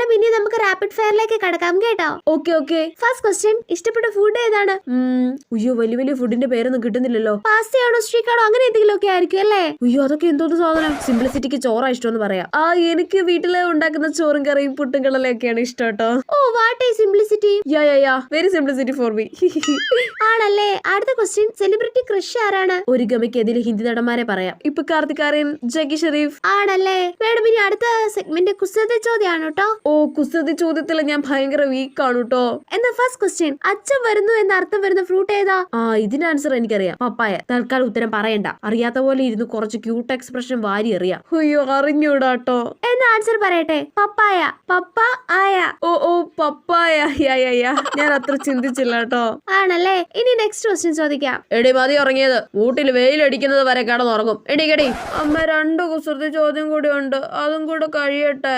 Madam ഇനി നമുക്ക് rapid ഫയറിലേക്ക് കടക്കാം കേട്ടോ. ഓക്കെ. ഫസ്റ്റ് ക്വസ്റ്റ്യൻ, ഇഷ്ടപ്പെട്ട ഫുഡ് ഏതാണ്? അയ്യോ വലിയ ഫുഡിന്റെ പേരൊന്നും കിട്ടുന്നില്ലല്ലോ. പാസ്തയാണോ സ്ട്രീക്കാണോ അങ്ങനെ എന്തെങ്കിലും ഒക്കെ ആയിരിക്കും അല്ലേ? അയ്യോ അതൊക്കെ എന്തോന്ന് സാധനം. സിംപ്ലിസിറ്റിക്ക് ചോറാ ഇഷ്ടമെന്ന് പറയാം. എനിക്ക് വീട്ടില് ഉണ്ടാക്കുന്ന ചോറും കറിയും പുട്ടും കടലൊക്കെയാണ് ഇഷ്ടം കേട്ടോ. ഓ what is simplicity? Yeah very simplicity for me. ആണല്ലേ. അടുത്ത ക്വസ്റ്റ്യൻ, സെലിബ്രിറ്റി ക്രഷ് ആരാണ്? ഒരു ഗമയ്ക്ക് ഏതെങ്കിലും ഹിന്ദി നടന്മാരെ പറയാം. ഇപ്പൊ കാർത്തിക് ആര്യൻ, ജക്കി ഷെരീഫ്. ആണല്ലേ. മേഡം ഇനി അടുത്ത സെഗ്മെന്റ് കുസൃതി ചോദ്യമാണ് കേട്ടോ. ഓ കുസൃതി ചോദ്യത്തിൽ ഞാൻ ഭയങ്കര വീക്ക് ആണ് കേട്ടോ. എന്നാ ഫസ്റ്റ് ക്വസ്റ്റ്യൻ, അച്ഛൻ വരുന്നു എന്ന അർത്ഥം വരുന്ന ഫ്രൂട്ട് ഏതാ? ഇതിന്റെ ആൻസർ എനിക്കറിയാം, പപ്പായ. തൽക്കാലം ഉത്തരം പറയണ്ട. അറിയാത്ത പോലെ ഇരുന്ന് കുറച്ച് ക്യൂട്ട് എക്സ്പ്രഷൻ വാരി അറിയാം. അയ്യോ അറിഞ്ഞൂടാട്ടോ. എന്നാ ആൻസർ പറയട്ടെ, പപ്പായ. പപ്പ ആയ. ഓ പപ്പായ. യാ ഞാൻ അത്ര ചിന്തിച്ചില്ല കേട്ടോ. ആണല്ലേ. ഇനി നെക്സ്റ്റ് ക്വസ്റ്റ്യൻ ചോദിക്കാം. എടി മതി ഉറങ്ങിയത്. വീട്ടിൽ വെയിലടിക്കുന്നത് വരെ കിടന്നുറങ്ങും. എടി അമ്മ 2 കുസൃതി ചോദ്യം കൂടി ഉണ്ട്, അതും കൂടെ കഴിയട്ടെ.